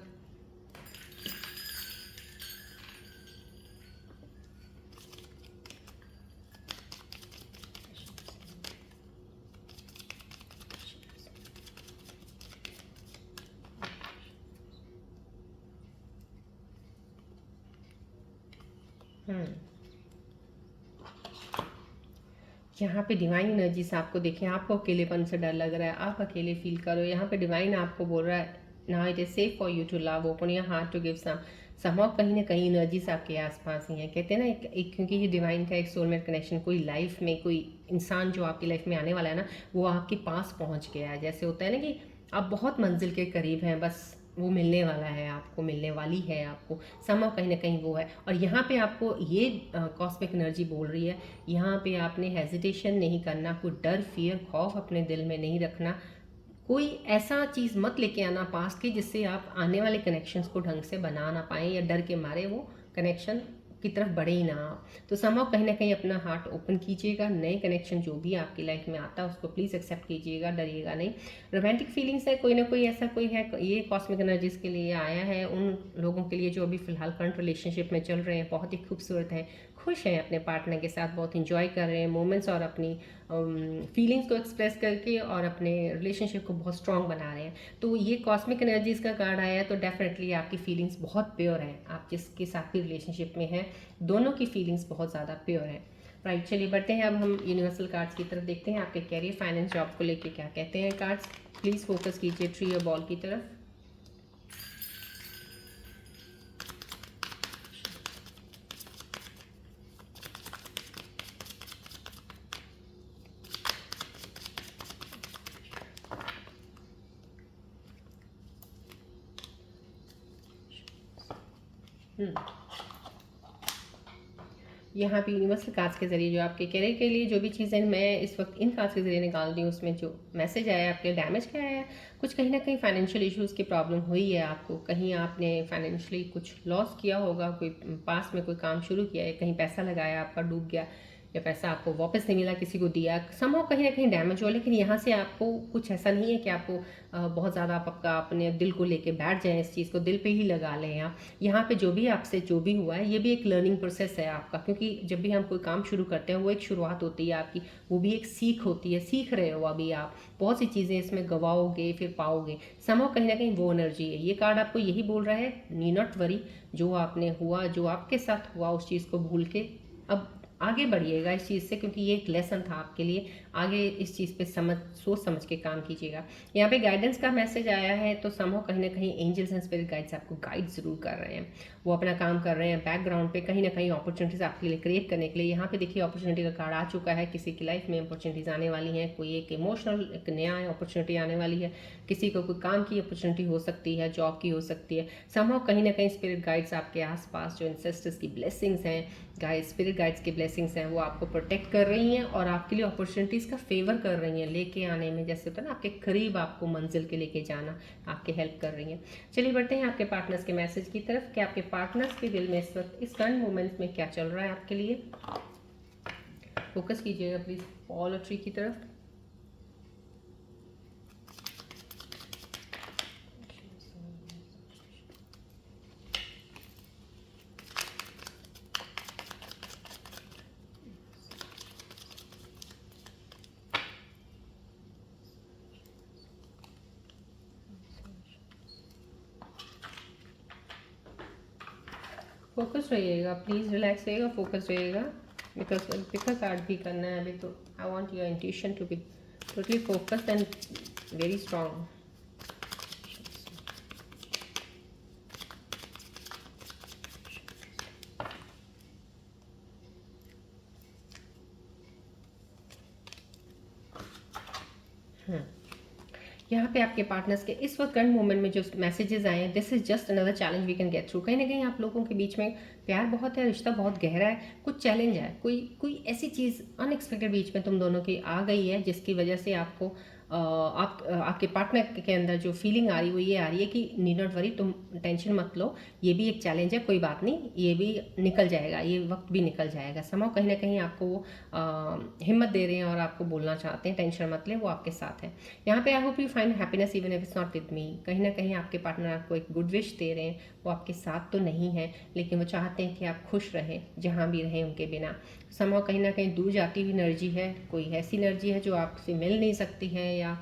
यहाँ पे डिवाइन एनर्जीज आपको देखें, आपको अकेलेपन से डर लग रहा है, आप अकेले फील करो, यहाँ पे डिवाइन आपको बोल रहा है now it is safe for you to love, open your heart to give some somehow. कहीं ना कहीं एनर्जीज आपके आसपास ही हैं, कहते हैं ना एक क्योंकि ये डिवाइन का एक सोलमेट कनेक्शन, कोई लाइफ में कोई इंसान जो आपकी लाइफ में आने वाला है ना, वो आपके पास पहुँच गया है। जैसे होता है ना कि आप बहुत मंजिल के करीब हैं, बस वो मिलने वाला है, आपको मिलने वाली है, आपको समा कहीं ना कहीं वो है। और यहाँ पे आपको ये कॉस्मिक एनर्जी बोल रही है, यहाँ पे आपने हेजिटेशन नहीं करना, कोई डर, फियर, खौफ अपने दिल में नहीं रखना, कोई ऐसा चीज़ मत लेके आना पास्ट की जिससे आप आने वाले कनेक्शंस को ढंग से बना ना पाएँ, या डर के मारे वो कनेक्शन की तरफ बढ़े ही ना आप। तो समहाउ कहीं ना कहीं अपना हार्ट ओपन कीजिएगा, नए कनेक्शन जो भी आपकी लाइफ में आता है उसको प्लीज़ एक्सेप्ट कीजिएगा, डरिएगा नहीं। रोमांटिक फीलिंग्स है, कोई ना कोई ऐसा कोई है, ये कॉस्मिक एनर्जीज के लिए आया है, उन लोगों के लिए जो अभी फ़िलहाल करंट रिलेशनशिप में चल रहे हैं, बहुत ही खूबसूरत है, खुश हैं अपने पार्टनर के साथ, बहुत इंजॉय कर रहे हैं मोमेंट्स, और अपनी फीलिंग्स को एक्सप्रेस करके और अपने रिलेशनशिप को बहुत स्ट्रॉन्ग बना रहे हैं। तो ये कॉस्मिक एनर्जीज का कार्ड आया है, तो डेफिनेटली आपकी फीलिंग्स बहुत प्योर हैं, आप जिसके साथ भी रिलेशनशिप में हैं दोनों की फीलिंग्स बहुत ज़्यादा प्योर हैं, राइट। चलिए बढ़ते हैं, अब हम यूनिवर्सल कार्ड्स की तरफ देखते हैं, आपके कैरियर, फाइनेंस, जॉब को लेके क्या कहते हैं कार्ड्स। प्लीज़ फोकस कीजिए ट्री और बॉल की तरफ। यहाँ पे यूनिवर्सल कार्ड्स के ज़रिए जो आपके करियर के लिए जो भी चीज़ें मैं इस वक्त इन कार्ड्स के ज़रिए निकाल रही हूँ, उसमें जो मैसेज आया है आपके डैमेज क्या आया है, कुछ कहीं ना कहीं फाइनेंशियल इश्यूज़ की प्रॉब्लम हुई है आपको, कहीं आपने फाइनेंशियली कुछ लॉस किया होगा, कोई पास में कोई काम शुरू किया है, कहीं पैसा लगाया आपका डूब गया, या पैसा आपको वापस नहीं मिला, किसी को दिया, समहाउ कहीं ना कहीं डैमेज हो। लेकिन यहाँ से आपको कुछ ऐसा नहीं है कि आपको बहुत ज़्यादा आप आपका अपने दिल को लेके बैठ जाएं, इस चीज़ को दिल पे ही लगा लें आप। यहाँ पे जो भी आपसे जो भी हुआ है, ये भी एक लर्निंग प्रोसेस है आपका, क्योंकि जब भी हम कोई काम शुरू करते हैं वो एक शुरुआत होती है आपकी, वो भी एक सीख होती है, सीख रहे हो अभी आप, बहुत सी चीज़ें इसमें गवाओगे फिर पाओगे, समहाउ कहीं ना कहीं वो एनर्जी है। ये कार्ड आपको यही बोल रहा है, नी नॉट वरी, जो आपने हुआ, जो आपके साथ हुआ, उस चीज़ को भूल के अब आगे बढ़िएगा इस चीज़ से, क्योंकि ये एक लेसन था आपके लिए। आगे इस चीज़ पे सोच समझ के काम कीजिएगा। यहाँ पे गाइडेंस का मैसेज आया है, तो समहाउ कहीं ना कहीं एंजल्स एंड स्पिरिट गाइड्स आपको गाइड ज़रूर कर रहे हैं, वो अपना काम कर रहे हैं बैकग्राउंड पे, कहीं ना कहीं अपॉर्चुनिटीज़ आपके लिए क्रिएट करने के लिए। यहाँ पे देखिए अपॉर्चुनिटी का कार्ड आ चुका है, किसी की लाइफ में अपॉर्चुनिटीज़ आने वाली हैं, कोई एक इमोशनल एक नया अपॉर्चुनिटी आने वाली है, किसी को कोई काम की अपॉर्चुनिटी हो सकती है, जॉब की हो सकती है। समहाउ कहीं ना कहीं स्पिरिट गाइड्स आपके आसपास जो इंसेस्टर्स की ब्लेसिंग्स हैं, गाइड स्पिरिट गाइड्स की ब्लेसिंग्स हैं, वो आपको प्रोटेक्ट कर रही हैं और आपके लिए अपॉर्चुनिटीज़ का फेवर कर रही हैं, लेके आने में, जैसे होता है ना आपके करीब आपको मंजिल के लेके जाना, आपके हेल्प कर रही हैं। चलिए बढ़ते हैं आपके पार्टनर्स के मैसेज की तरफ कि आपके पार्टनर्स के दिल में इस वक्त इस करंट मोमेंट्स में क्या चल रहा है आपके लिए। फोकस कीजिएगा प्लीज़ फॉल ट्री की तरफ। फोकस रहिएगा प्लीज़, रिलैक्स रहिएगा, फोकस रहिएगा, बिकॉज पिकर कार्ड भी करना है अभी, तो I want your intuition to be totally focused and very strong. यहाँ पे आपके पार्टनर्स के इस वक्त करंट मोमेंट में जो मैसेजेस आए हैं, this is just another challenge we can get through. कहीं ना कहीं आप लोगों के बीच में प्यार बहुत है, रिश्ता बहुत गहरा है, कुछ चैलेंज है, कोई कोई ऐसी चीज़ अनएक्सपेक्टेड बीच में तुम दोनों की आ गई है, जिसकी वजह से आपको आपके पार्टनर के अंदर जो फीलिंग आ रही है वो ये आ रही है कि नी नॉट वरी, तुम टेंशन मत लो, ये भी एक चैलेंज है, कोई बात नहीं, ये भी निकल जाएगा, ये वक्त भी निकल जाएगा। समहाउ कहीं ना कहीं आपको वो हिम्मत दे रहे हैं और आपको बोलना चाहते हैं टेंशन मत लें, वो आपके साथ है। यहाँ पे I hope you find happiness even if it's not with me. कहीं ना कहीं आपके पार्टनर आपको एक गुड विश दे रहे हैं, वो आपके साथ तो नहीं है, लेकिन वो चाहते हैं कि आप खुश रहें जहाँ भी रहें उनके बिना। समहाउ कहीं ना कहीं दूर जाती हुई एनर्जी है, कोई ऐसी एनर्जी है जो आपसे मिल नहीं सकती है या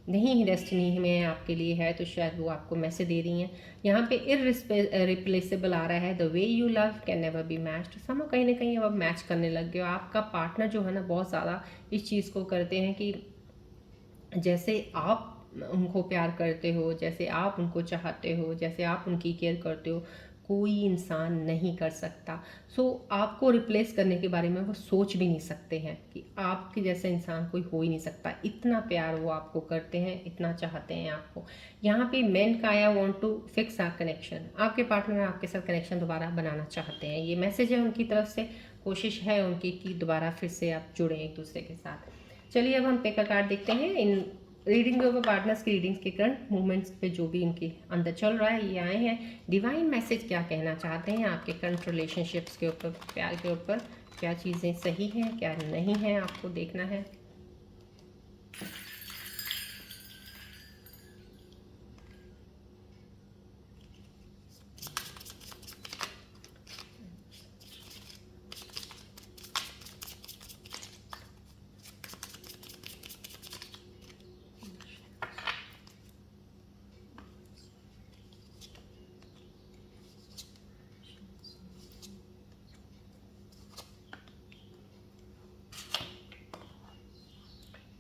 नहीं ही डेस्टिनी में आपके लिए है, तो शायद वो आपको मैसेज दे रही हैं। यहाँ पे इररिप्लेसेबल आ रहा है, the way you love can never be matched. Somehow कहीं ना कहीं अब आप मैच करने लग गए हो। आपका पार्टनर जो है ना बहुत ज़्यादा इस चीज़ को करते हैं कि जैसे आप उनको प्यार करते हो, जैसे आप उनको चाहते हो, जैसे आप उनकी केयर करते हो, कोई इंसान नहीं कर सकता। सो आपको रिप्लेस करने के बारे में वो सोच भी नहीं सकते हैं कि आपके जैसा इंसान कोई हो ही नहीं सकता। इतना प्यार वो आपको करते हैं, इतना चाहते हैं आपको। यहाँ पे मेन का आया want to fix our connection, आपके पार्टनर आपके साथ कनेक्शन दोबारा बनाना चाहते हैं, ये मैसेज है उनकी तरफ से, कोशिश है उनकी कि दोबारा फिर से आप जुड़ें एक दूसरे के साथ। चलिए अब हम पे का कार्ड देखते हैं। इन रीडिंग ऑफ पार्टनर्स की रीडिंग्स के करंट मूवमेंट्स पे जो भी इनके अंदर चल रहा है ये आए हैं। डिवाइन मैसेज क्या कहना चाहते हैं आपके करंट रिलेशनशिप्स के ऊपर, प्यार के ऊपर, क्या चीज़ें सही हैं क्या नहीं है, आपको देखना है।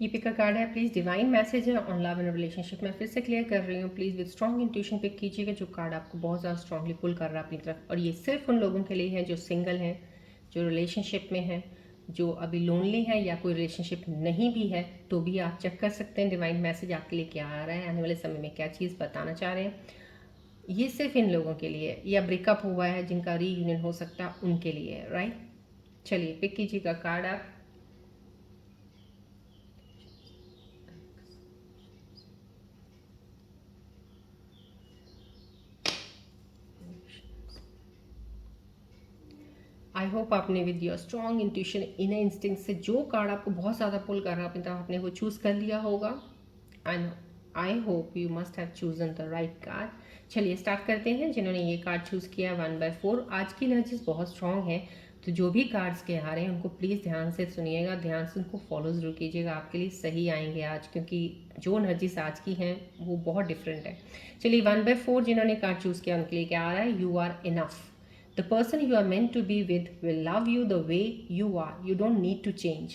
ये पिक का कार्ड है, प्लीज़ डिवाइन मैसेज है ऑन लव एंड रिलेशनशिप। मैं फिर से क्लियर कर रही हूँ, please with strong intuition pick कीजिएगा जो कार्ड आपको बहुत ज़्यादा स्ट्रांगली पुल कर रहा है अपनी तरफ। और ये सिर्फ उन लोगों के लिए है जो सिंगल हैं, जो रिलेशनशिप में हैं, जो अभी लोनली है, या कोई रिलेशनशिप नहीं भी है तो भी आप चेक कर सकते हैं डिवाइन मैसेज आपके लिए क्या आ रहा है, आने वाले समय में क्या चीज़ बताना चाह रहे हैं। ये सिर्फ इन लोगों के लिए, या ब्रेकअप हुआ है जिनका रीयूनियन हो सकता है उनके लिए, राइट। चलिए पिक कीजिएगा कार्ड आप। आई होप आपने with your strong intuition inner instinct से जो कार्ड आपको बहुत ज़्यादा पुल कर रहा है अपनी तरफ, आपने वो चूज़ कर लिया होगा। And I hope you must have chosen the right card. चलिए स्टार्ट करते हैं। जिन्होंने ये कार्ड चूज़ किया 1/4, आज की एनर्जीज बहुत स्ट्रांग है, तो जो भी कार्ड्स के आ रहे हैं उनको प्लीज़ ध्यान से सुनिएगा, ध्यान से उनको फॉलो ज़रूर कीजिएगा, आपके लिए सही आएंगे आज, क्योंकि जो एनर्जीज आज की हैं वो बहुत डिफरेंट है। चलिए 1/4 जिन्होंने कार्ड चूज़ किया उनके लिए क्या आ रहा है? You are enough. The person you are meant to be with will love you the way you are. You don't need to change.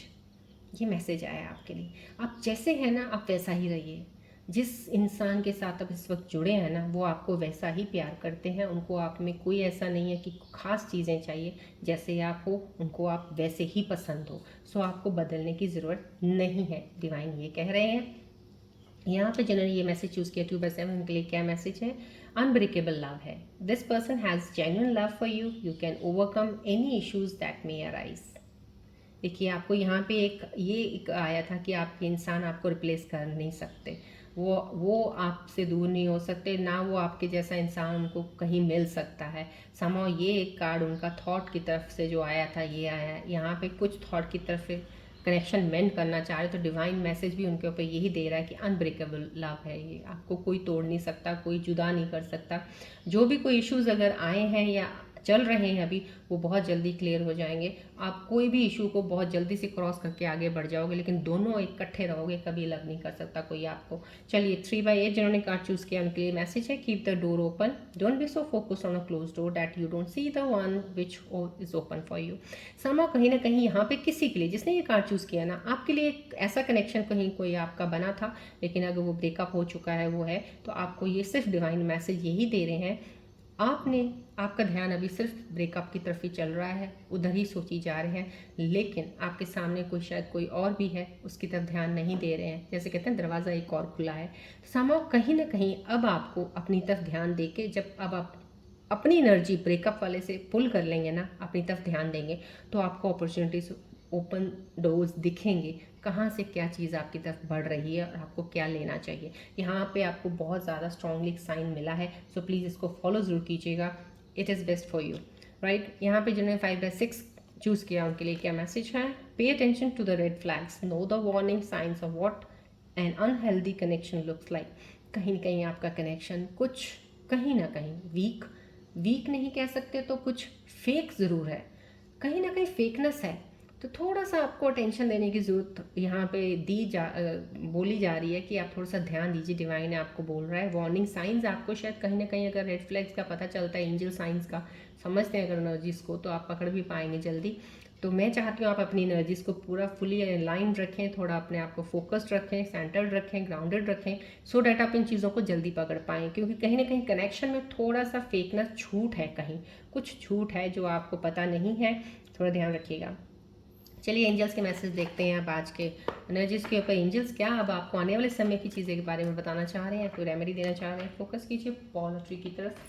ये मैसेज आया आपके लिए। आप जैसे हैं ना, आप वैसा ही रहिए। जिस इंसान के साथ आप इस वक्त जुड़े हैं ना, वो आपको वैसा ही प्यार करते हैं। उनको आप में कोई ऐसा नहीं है कि खास चीज़ें चाहिए, जैसे आप हो उनको आप वैसे ही पसंद हो। सो आपको बदलने की ज़रूरत नहीं है, डिवाइन ये कह रहे हैं। यहाँ पे जिन्होंने ये मैसेज चूज़ किया 2/7, उनके लिए क्या मैसेज है? अनब्रेकेबल लव है। This person has genuine love for you. You can overcome any issues that may arise. देखिए आपको यहाँ पे एक आया था कि आपके इंसान आपको रिप्लेस कर नहीं सकते, वो आपसे दूर नहीं हो सकते, ना वो आपके जैसा इंसान उनको कहीं मिल सकता है। समाओ ये एक कार्ड उनका थॉट की तरफ से जो आया था, ये आया यहाँ पे कुछ थॉट की तरफ से कनेक्शन मेंट करना चाह रहे, तो डिवाइन मैसेज भी उनके ऊपर यही दे रहा है कि अनब्रेकेबल लव है ये, आपको कोई तोड़ नहीं सकता, कोई जुदा नहीं कर सकता। जो भी कोई इश्यूज अगर आए हैं या चल रहे हैं अभी, वो बहुत जल्दी क्लियर हो जाएंगे। आप कोई भी इशू को बहुत जल्दी से क्रॉस करके आगे बढ़ जाओगे, लेकिन दोनों इकट्ठे रहोगे, कभी अलग नहीं कर सकता कोई आपको। चलिए 3/8 जिन्होंने कार्ड चूज़ किया उनके लिए मैसेज है, keep the door open, don't be so focus on a close door that you don't see the one which is open for you. समां कहीं ना कहीं यहाँ पे किसी के लिए जिसने ये कार्ड चूज़ किया ना, आपके लिए एक ऐसा कनेक्शन कहीं कोई आपका बना था, लेकिन अगर वो ब्रेकअप हो चुका है वो है, तो आपको ये सिर्फ डिवाइन मैसेज यही दे रहे हैं, आपका ध्यान अभी सिर्फ ब्रेकअप की तरफ ही चल रहा है, उधर ही सोची जा रहे हैं, लेकिन आपके सामने शायद कोई और भी है, उसकी तरफ ध्यान नहीं दे रहे हैं। जैसे कहते हैं दरवाज़ा एक और खुला है। समाव कहीं ना कहीं अब आपको अपनी तरफ ध्यान दे के, जब अब आप अपनी एनर्जी ब्रेकअप वाले से पुल कर लेंगे ना, अपनी तरफ ध्यान देंगे, तो आपको अपॉर्चुनिटीज ओपन डोर्स दिखेंगे, कहाँ से क्या चीज़ आपकी तरफ बढ़ रही है और आपको क्या लेना चाहिए। यहाँ पे आपको बहुत ज़्यादा स्ट्रांगली एक साइन मिला है, सो प्लीज़ इसको फॉलो ज़रूर कीजिएगा, it is best for you, right. यहाँ पे जिन्होंने 5/6 चूज़ किया उनके लिए क्या मैसेज है? Pay attention to the red flags, know the warning signs of what an unhealthy connection looks like. कहीं ना कहीं आपका कनेक्शन कुछ कहीं ना कहीं वीक नहीं कह सकते, तो कुछ फेक ज़रूर है, कहीं ना कहीं फेकनेस है, तो थोड़ा सा आपको अटेंशन देने की ज़रूरत यहाँ पे बोली जा रही है कि आप थोड़ा सा ध्यान दीजिए, डिवाइन आपको बोल रहा है। वार्निंग साइंस आपको शायद कहीं ना कहीं अगर रेड फ्लैग्स का पता चलता है, एंजल साइंस का समझते हैं अगर एनर्जीज़ को, तो आप पकड़ भी पाएंगे जल्दी। तो मैं चाहती हूँ आप अपनी एनर्जीज़ को पूरा फुली अलाइन रखें, थोड़ा अपने आप को फोकस्ड रखें, सेंटर्ड रखें, ग्राउंडेड रखें, सो डैट आप इन चीज़ों को जल्दी पकड़ पाएँ, क्योंकि कहीं ना कहीं कनेक्शन में थोड़ा सा फेकनेस छूट है, कहीं कुछ छूट है जो आपको पता नहीं है, थोड़ा ध्यान रखिएगा। चलिए एंजल्स के मैसेज देखते हैं अब आज के एनर्जीज़ के ऊपर। एंजल्स क्या अब आपको आने वाले समय की चीज़ें के बारे में बताना चाह रहे हैं, कोई रेमेडी देना चाह रहे हैं? फोकस कीजिए बॉल ट्री की तरफ।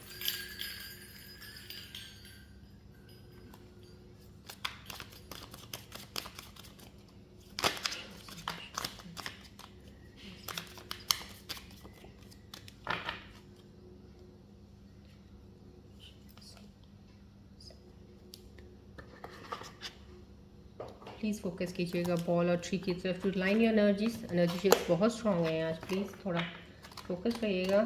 प्लीज़ फोकस कीजिएगा बॉल और ट्री की तरफ to line your energies. Energy shift बहुत स्ट्रांग है आज, प्लीज़ थोड़ा फोकस रहिएगा।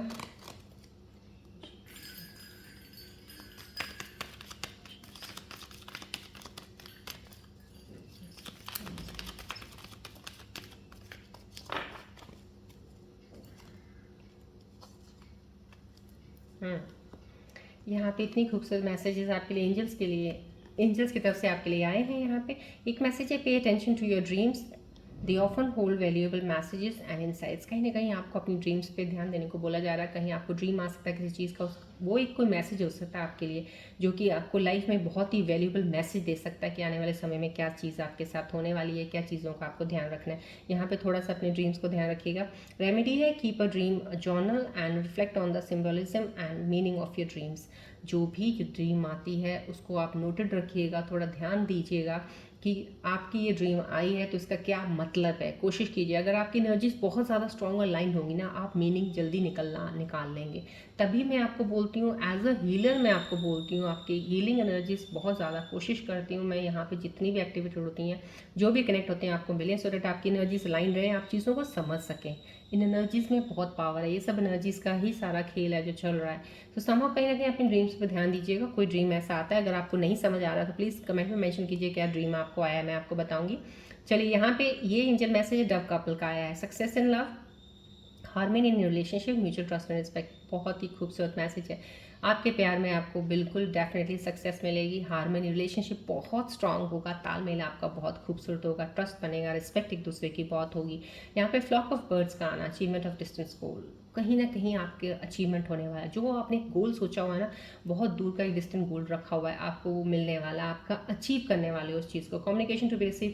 यहाँ पे इतनी खूबसूरत मैसेजेस आपके लिए एंजल्स की तरफ से आपके लिए आए हैं। यहाँ पे एक मैसेज है, pay attention to your dreams, they often hold valuable messages and insights. कहीं ना कहीं आपको अपनी ड्रीम्स पे ध्यान देने को बोला जा रहा है। कहीं आपको ड्रीम आ सकता है किसी चीज़ का, वो एक कोई मैसेज हो सकता है आपके लिए, जो कि आपको लाइफ में बहुत ही वैल्यूएबल मैसेज दे सकता है कि आने वाले समय में क्या चीज़ आपके साथ होने वाली है, क्या चीज़ों का आपको ध्यान रखना है। यहाँ पे थोड़ा सा अपने ड्रीम्स को ध्यान रखिएगा। रेमेडी है, keep a dream journal and reflect on the symbolism and meaning of your dreams. जो भी जो ड्रीम आती है उसको आप नोटेड रखिएगा, थोड़ा ध्यान दीजिएगा कि आपकी ये ड्रीम आई है तो इसका क्या मतलब है। कोशिश कीजिए, अगर आपकी एनर्जीज बहुत ज़्यादा स्ट्रॉन्ग अलाइन होंगी ना, आप मीनिंग जल्दी निकाल लेंगे। तभी मैं आपको बोलती हूँ, एज अ हीलर मैं आपको बोलती हूँ, आपकी हीलिंग एनर्जीज बहुत ज़्यादा कोशिश करती हूँ मैं यहाँ पे जितनी भी एक्टिविटी होती हैं, जो भी कनेक्ट होते हैं आपको मिले, सो दैट आपकी एनर्जीज अलाइन रहे, आप चीज़ों को समझ सकें। इन एनर्जीज़ में बहुत पावर है, ये सब एनर्जीज़ का ही सारा खेल है जो चल रहा है। तो समझो कहीं ना कहीं अपने ड्रीम्स पर ध्यान दीजिएगा। कोई ड्रीम ऐसा आता है, अगर आपको नहीं समझ आ रहा तो प्लीज़ कमेंट में मेंशन कीजिए क्या ड्रीम आपको आया, मैं आपको बताऊंगी। चलिए, यहाँ पे ये एंजल मैसेज डव कपल का आया है, success in love, harmony in relationship, mutual trust and respect. बहुत ही खूबसूरत मैसेज है। आपके प्यार में आपको बिल्कुल डेफिनेटली सक्सेस मिलेगी, हार्मनी रिलेशनशिप बहुत स्ट्रांग होगा, तालमेल आपका बहुत खूबसूरत होगा, ट्रस्ट बनेगा, रिस्पेक्ट एक दूसरे की बहुत होगी। यहाँ पे फ्लॉक ऑफ बर्ड्स का आना, अचीवमेंट ऑफ डिस्टेंस गोल, कहीं ना कहीं आपके अचीवमेंट होने वाला है। जो आपने गोल सोचा हुआ है ना, बहुत दूर का एक डिस्टेंट गोल रखा हुआ है, आपको वो मिलने वाला, आपका अचीव करने वाले उस चीज़ को। Communication to be receive,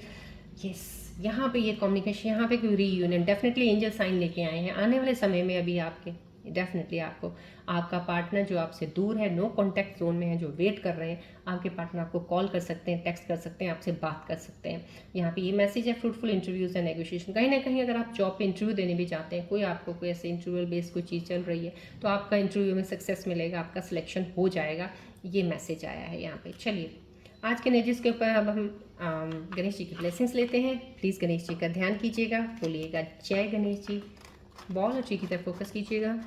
yes, यहाँ पे ये कम्युनिकेशन, यहाँ पे कोई रीयूनियन, डेफिनेटली एंजल साइन लेके आए हैं आने वाले समय में। अभी आपके डेफिनेटली आपको आपका पार्टनर जो आपसे दूर है, नो कॉन्टैक्ट जोन में है, जो वेट कर रहे हैं, आपके पार्टनर आपको कॉल कर सकते हैं, टेक्स्ट कर सकते हैं, आपसे बात कर सकते हैं। यहाँ पे ये मैसेज है फ्रूटफुल इंटरव्यूज़ एंड नेगोशिएशन। कहीं ना कहीं अगर आप जॉब पे इंटरव्यू देने भी जाते हैं, कोई आपको कोई ऐसे इंटरव्यू बेस्ड कोई चीज़ चल रही है, तो आपका इंटरव्यू में सक्सेस मिलेगा, आपका सिलेक्शन हो जाएगा, ये मैसेज आया है यहाँ पे। चलिए, आज के एनर्जीज के ऊपर अब हम गणेश जी की ब्लेसिंग्स लेते हैं। प्लीज़ गणेश जी का ध्यान कीजिएगा, बोलिएगा जय गणेश जी। बॉल और ट्री की तरफ फोकस कीजिएगा।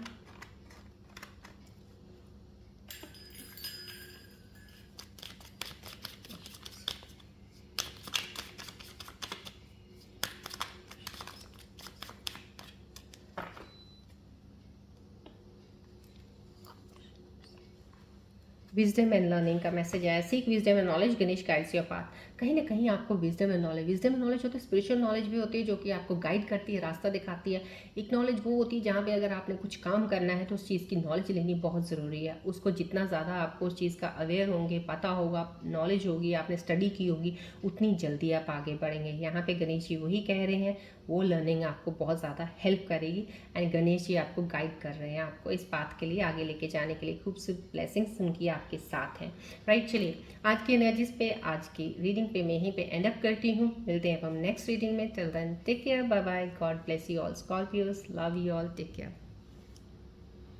विजडम एंड लर्निंग का मैसेज आया, seek wisdom and knowledge, Ganesh guides your path. कहीं ना कहीं आपको विजडम एंड नॉलेज होती है, स्पिरिचुअल नॉलेज भी होती है जो कि आपको गाइड करती है, रास्ता दिखाती है। एक नॉलेज वो होती है जहाँ पे अगर आपने कुछ काम करना है तो उस चीज़ की नॉलेज लेनी बहुत ज़रूरी है। उसको जितना ज़्यादा आपको उस चीज़ का अवेयर होंगे, पता होगा, नॉलेज होगी, आपने स्टडी की होगी, उतनी जल्दी आप आगे बढ़ेंगे। यहाँ पे गणेश जी वही कह रहे हैं, वो लर्निंग आपको बहुत ज़्यादा हेल्प करेगी एंड गणेश जी आपको गाइड कर रहे हैं, आपको इस बात के लिए आगे लेके जाने के लिए खूबसूरत ब्लेसिंग्स उनकी आपके साथ हैं। राइट, चलिए आज की एनर्जीज पे, आज की रीडिंग पे मैं यहीं पे एंड अप करती हूँ। मिलते हैं अब हम नेक्स्ट रीडिंग में। Till then take care, bye bye, God bless you all Scorpios, love you all, take care.